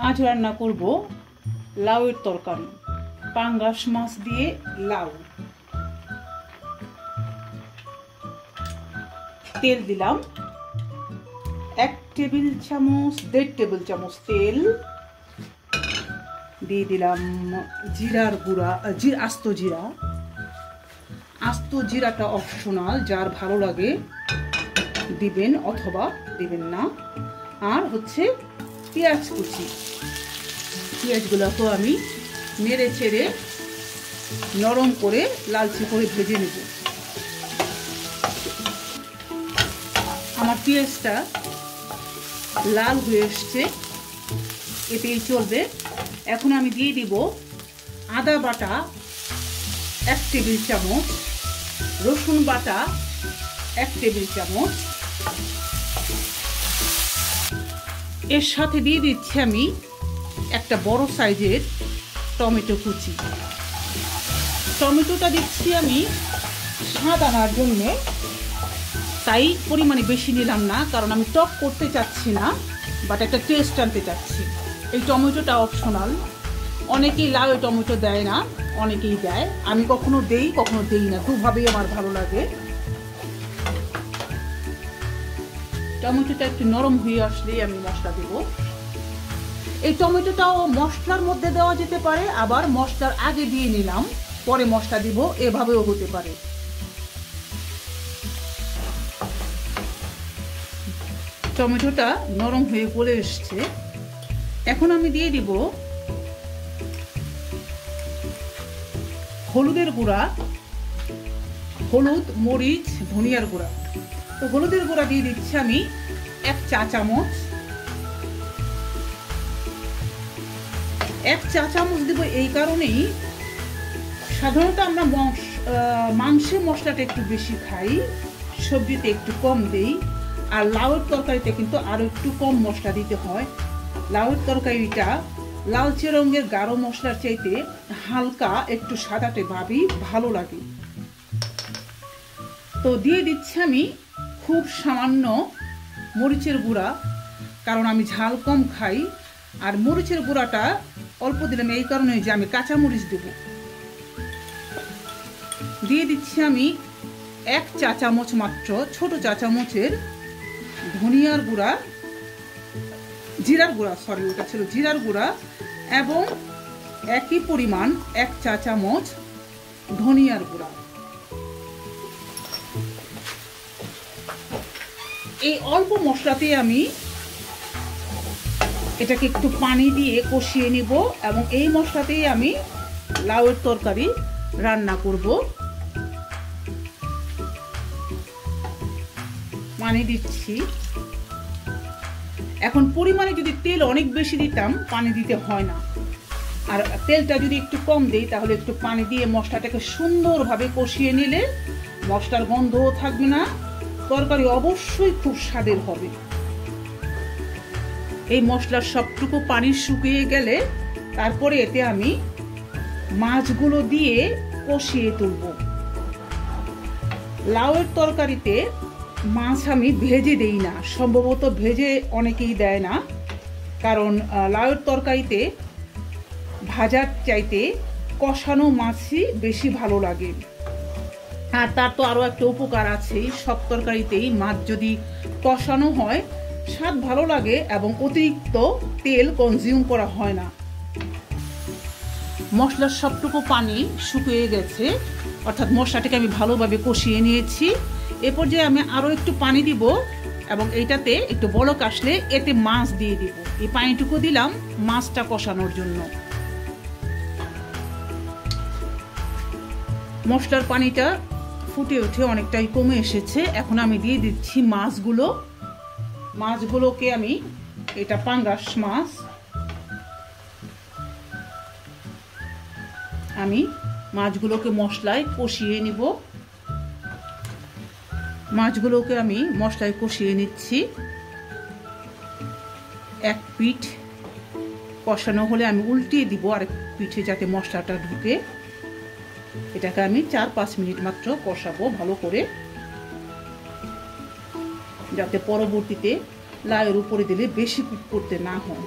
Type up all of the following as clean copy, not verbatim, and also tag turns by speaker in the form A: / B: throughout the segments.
A: আজ রান্না করব লাউয়ের তরকারি, পাঙ্গাস মাছ দিয়ে লাউ। তেল দিলাম 1 টেবিল চামচ, 1.5 টেবিল চামচ তেল দিয়ে দিলাম। জিরার গুঁড়া, আস্ত জিরা। আস্ত জিরাটা অপশনাল, যার ভালো লাগে দিবেন অথবা দিবেন না। আর হচ্ছে পেঁয়াজ কুচি। পেঁয়াজগুলোকে আমি নেড়ে চেড়ে নরম করে লালচে করে ভেজে নেব। আমার পেঁয়াজটা লাল হয়ে এসছে, এতেই চলবে। এখন আমি দিয়ে দিব আদা বাটা 1 টেবিল চামচ, রসুন বাটা 1 টেবিল চামচ। এর সাথে দিয়ে দিচ্ছি আমি একটা বড় সাইজের টমেটো কুচি। টমেটোটা দিচ্ছি আমি স্বাদ আনার জন্য, তাই পরিমাণে বেশি নিলাম না, কারণ আমি টক করতে চাচ্ছি না, বাট একটা টেস্ট আনতে চাচ্ছি। এই টমেটোটা অপশনাল, অনেকেই লাউ টমেটো দেয় না, অনেকেই দেয়। আমি কখনো দেই কখনো দেই না, দুভাবেই আমার ভালো লাগে। টমেটোটা একটু নরম হয়ে আসলেই আমি মশলা দেব। এই টমেটোটাও মশলার মধ্যে দেওয়া যেতে পারে, আবার মশলার আগে দিয়ে নিলাম পরে মশলা দিব, এভাবেও হতে পারে। টমেটোটা নরম হয়ে গলে এসছে। এখন আমি দিয়ে দিব হলুদের গুঁড়া, হলুদ, মরিচ, ধনিয়ার গুঁড়া। তো হলুদের গুঁড়া দিয়ে দিচ্ছি আমি 1 চা চামচ। 1 চা চামচ দেব এই কারণেই, সাধারণত আমরা মাংসে মশলাটা একটু বেশি খাই, সবজিতে একটু কম দেই। আর লাউয়ের তরকারিতে কিন্তু আরো একটু কম মশলা দিতে হয়। লাউয়ের তরকারিটা লালচে রঙের গাঢ় মশলার চাইতে হালকা একটু সাদাটে ভাবই ভালো লাগে। তো দিয়ে দিচ্ছি আমি খুব সামান্য মরিচের গুঁড়া, কারণ আমি ঝাল কম খাই। আর মরিচের গুঁড়াটা অল্প দিলাম এই কারণে যে আমি কাঁচা মরিচ দেব। দিয়ে দিচ্ছি আমি 1 চা চামচ মাত্র, ছোট চা চামচের ধনিয়ার গুঁড়া, জিরার গুঁড়া, সরি ওটা ছিল জিরার গুঁড়া, এবং একই পরিমাণ 1 চা চামচ ধনিয়ার গুঁড়া। এই অল্প মশলাতে আমি এটাকে একটু পানি দিয়ে কষিয়ে নিব, এবং এই মশলাতেই আমি লাউয়ের তরকারি রান্না করব। পানি দিচ্ছি। এখন পরিমাণে যদি তেল অনেক বেশি দিতাম পানি দিতে হয় না, আর তেলটা যদি একটু কম দেই তাহলে একটু পানি দিয়ে মশলাটাকে সুন্দরভাবে কষিয়ে নিলে মশলার গন্ধও থাকবে না, তরকারি অবশ্যই খুব স্বাদের হবে। এই মশলার সবটুকু পানি শুকিয়ে গেলে তারপরে এতে আমি মাছগুলো দিয়ে কষিয়ে তুলব। লাউয়ের তরকারিতে মাছ আমি ভেজে দেই না, সম্ভবত ভেজে অনেকেই দেয় না, কারণ লাউয়ের তরকারিতে ভাজার চাইতে কষানো মাছই বেশি ভালো লাগে। আর তার তো আরো একটা উপকার আছে, সব তরকারিতেই মাছ যদি কষানো হয় স্বাদ ভালো লাগে এবং অতিরিক্ত তেল কনজিউম করা হয় না। মশলার সবটুকু পানি শুকিয়ে গেছে, অর্থাৎ মশলাটাকে আমি ভালোভাবে কষিয়ে নিয়েছি। এ পর্যায়ে আমি আরো একটু পানি দিব, এবং এইটাতে একটু বলক আসলে এতে মাছ দিয়ে দিব। এই পানিটুকু দিলাম মাছটা কষানোর জন্য। মশলার পানিটা ফুটে উঠে অনেকটাই কমে এসেছে। এখন আমি দিয়ে দিচ্ছি মাছগুলোকে আমি, এটা পাঙ্গাস মাছ, আমি মাছগুলোকে মশলায় কষিয়ে নিব। মাছগুলোকে আমি মশলায় কষিয়ে নিচ্ছি। এক পিঠ কষানো হলে আমি উল্টিয়ে দিব আরেক পিঠে, যাতে মশলাটা ঢুকে। এটাকে আমি 4-5 মিনিট মাত্র কষাবো ভালো করে, যাতে পরবর্তীতে লাউয়ের উপরে দিলে বেশি কুক করতে না হয়।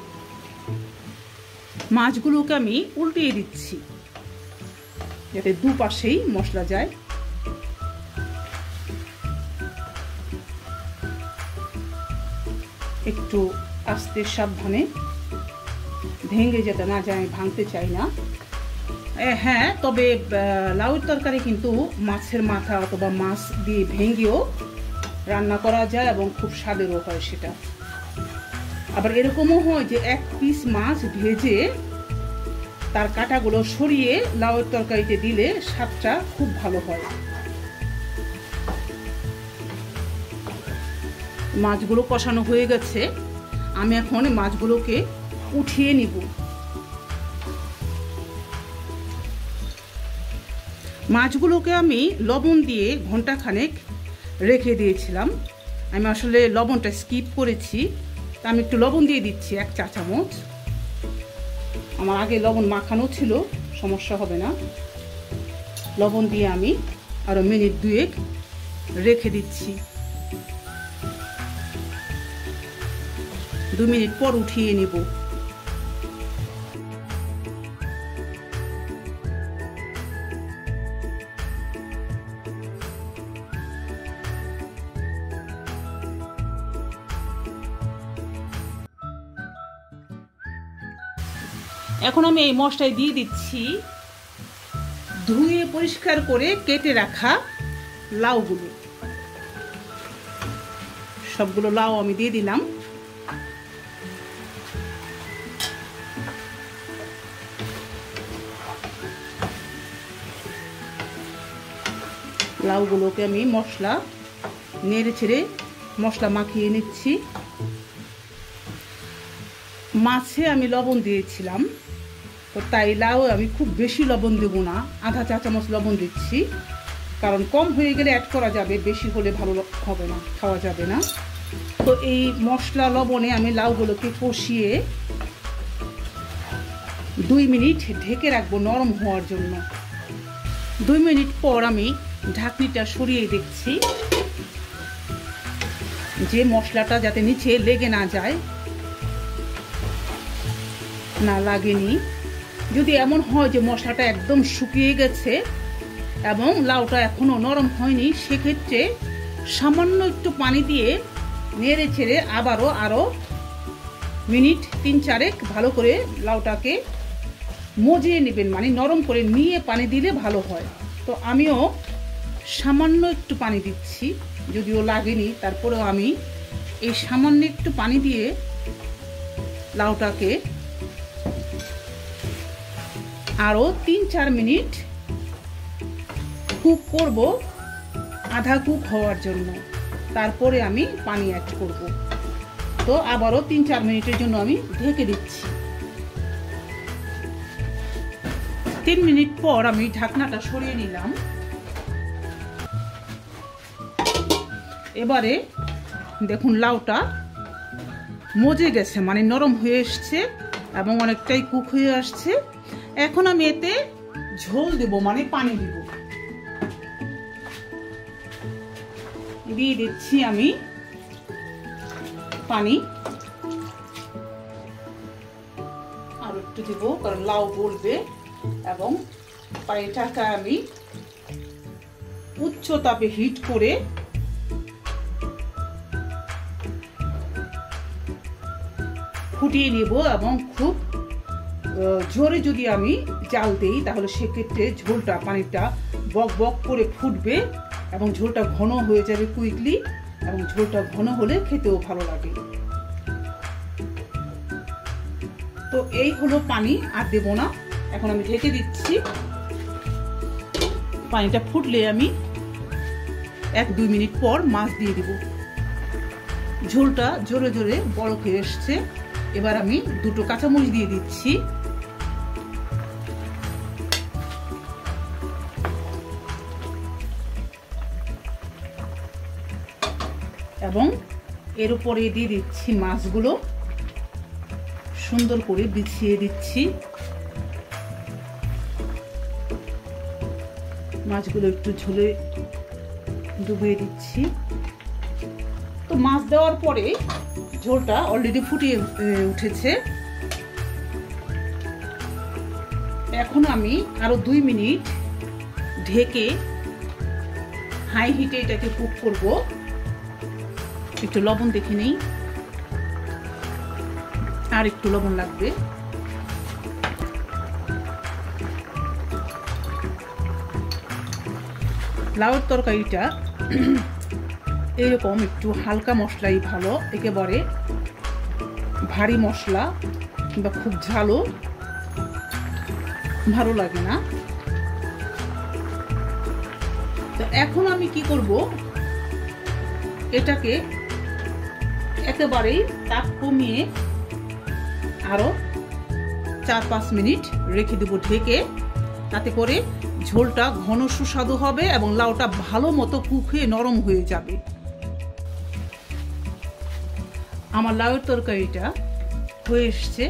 A: মাছগুলোকে আমি উল্টিয়ে দিচ্ছি যাতে দুপাশেই মশলা যায়। একটু আস্তে সাবধানে, ভেঙে যেতে না যায়, আমি ভাঙতে চাই না। হ্যাঁ, তবে লাউয়ের তরকারি কিন্তু মাছের মাথা অথবা মাছ দিয়ে ভেঙেও রান্না করা যায় এবং খুব স্বাদেরও হয় সেটা। আবার এরকমও হয় যে এক পিস মাছ ভেজে তার কাঁটাগুলো সরিয়ে লাউয়ের তরকারিতে দিলে স্বাদটা খুব ভালো হয়। মাছগুলো কষানো হয়ে গেছে, আমি এখন মাছগুলোকে উঠিয়ে নিব। মাছগুলোকে আমি লবণ দিয়ে ঘন্টাখানেক রেখে দিয়েছিলাম। আমি আসলে লবণটা স্কিপ করেছি, তা আমি একটু লবণ দিয়ে দিচ্ছি 1 চা চামচ। আমার আগে লবণ মাখানো ছিল, সমস্যা হবে না। লবণ দিয়ে আমি আরও মিনিট 2 রেখে দিচ্ছি। 2 মিনিট পর উঠিয়ে নেব। এখন আমি এই মশলায় দিয়ে দিচ্ছি ধুয়ে পরিষ্কার করে কেটে রাখা লাউগুলো। সবগুলো লাউ আমি দিয়ে দিলাম। লাউগুলোকে আমি মশলা নেড়ে ছেড়ে মশলা মাখিয়ে নিচ্ছি। মাছে আমি লবণ দিয়েছিলাম, তো তাই লাউ আমি খুব বেশি লবণ দেব না, আধা চা চামচ লবণ দিচ্ছি। কারণ কম হয়ে গেলে অ্যাড করা যাবে, বেশি হলে ভালো হবে না, খাওয়া যাবে না। তো এই মশলা লবণে আমি লাউগুলোকে কষিয়ে 2 মিনিট ঢেকে রাখবো নরম হওয়ার জন্য। 2 মিনিট পর আমি ঢাকনিটা সরিয়ে দেখছি যে মশলাটা যাতে নিচে লেগে না যায়। না, লাগেনি। যদি এমন হয় যে মশলাটা একদম শুকিয়ে গেছে এবং লাউটা এখনো নরম হয়নি, সেক্ষেত্রে সামান্য একটু পানি দিয়ে নেড়ে ছেড়ে আরও মিনিট 3-4 ভালো করে লাউটাকে মজিয়ে নেবেন, মানে নরম করে নিয়ে পানি দিলে ভালো হয়। তো আমিও সামান্য একটু পানি দিচ্ছি, যদিও লাগেনি, তারপরেও আমি এই সামান্য একটু পানি দিয়ে লাউটাকে আরও 3-4 মিনিট কুক করব, আধা কুক হওয়ার জন্য। তারপরে আমি পানি অ্যাড করব। তো আবারও 3-4 মিনিটের জন্য আমি ঢেকে দিচ্ছি। 3 মিনিট পর আমি ঢাকনাটা সরিয়ে নিলাম। এবারে দেখুন লাউটা মজে গেছে, মানে নরম হয়ে এসছে এবং অনেকটাই কুক হয়ে আসছে। এখন আমি এতে ঝোল দেব, মানে পানি দিব। দিয়ে দিচ্ছি আমি পানি, আর একটু দেব কারণ লাউ গলবে। এবং পানিটাকে আমি উচ্চ তাপে হিট করে ফুটিয়ে নেব। এবং খুব জোরে যদি আমি জাল দেই তাহলে সেক্ষেত্রে ঝোলটা, পানিটা বক বক করে ফুটবে এবং ঝোলটা ঘন হয়ে যাবে কুইকলি, এবং ঝোলটা ঘন হলে খেতেও ভালো লাগে। তো এই হলো পানি, আর দেব না। এখন আমি ঢেকে দিচ্ছি। পানিটা ফুটলে আমি 1-2 মিনিট পর মাছ দিয়ে দেব। ঝোলটা জোরে জোরে বড় হয়ে এসছে। এবার আমি 2টো কাঁচামরিচ দিয়ে দিচ্ছি। এবং এর উপরে দিয়ে দিচ্ছি মাছগুলো, সুন্দর করে বিছিয়ে দিচ্ছি। মাছগুলো একটু ঝোলে ডুবিয়ে দিচ্ছি। তো মাছ দেওয়ার পরে ঝোলটা অলরেডি ফুটিয়ে উঠেছে। এখন আমি আরো 2 মিনিট ঢেকে হাই হিটে এটাকে কুক করব। একটু লবণ দেখে নেই, আর একটু লবণ লাগবে। লাউয়ের তরকারিটা এরকম একটু হালকা মশলাই ভালো, একেবারে ভারী মশলা কিংবা খুব ঝালও ভালো লাগে না। তো এখন আমি কি করব, এটাকে একেবারেই তাপ কমিয়ে আরো 4-5 মিনিট রেখে দেব ঢেকে। তাতে করে ঝোলটা ঘন সুস্বাদু হবে এবং লাউটা ভালো মতো কুক হয়ে নরম হয়ে যাবে। আমার লাউয়ের তরকারিটা হয়ে এসছে।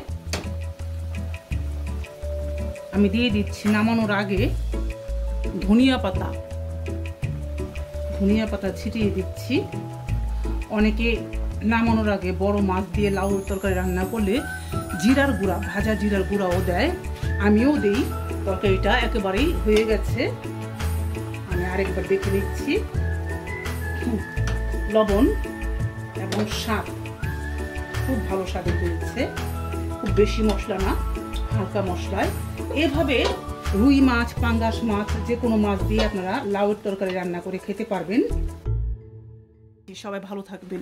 A: আমি দিয়ে দিচ্ছি নামানোর আগে ধনিয়া পাতা ছিটিয়ে দিচ্ছি। অনেকে নামানোর আগে বড় মাছ দিয়ে লাউয়ের তরকারি রান্না করলে জিরার গুঁড়া, ভাজা জিরার গুঁড়াও দেয়, আমিও দেই। তরকারিটা একেবারেই হয়ে গেছে, আমি আরেকবার দেখে নিচ্ছি। লবণ এবং স্বাদ খুব ভালো স্বাদে হয়েছে, খুব বেশি মশলা না, হালকা মশলায়। এভাবে রুই মাছ, পাঙ্গাস মাছ, যে কোনো মাছ দিয়ে আপনারা লাউয়ের তরকারি রান্না করে খেতে পারবেন। সবাই ভালো থাকবেন।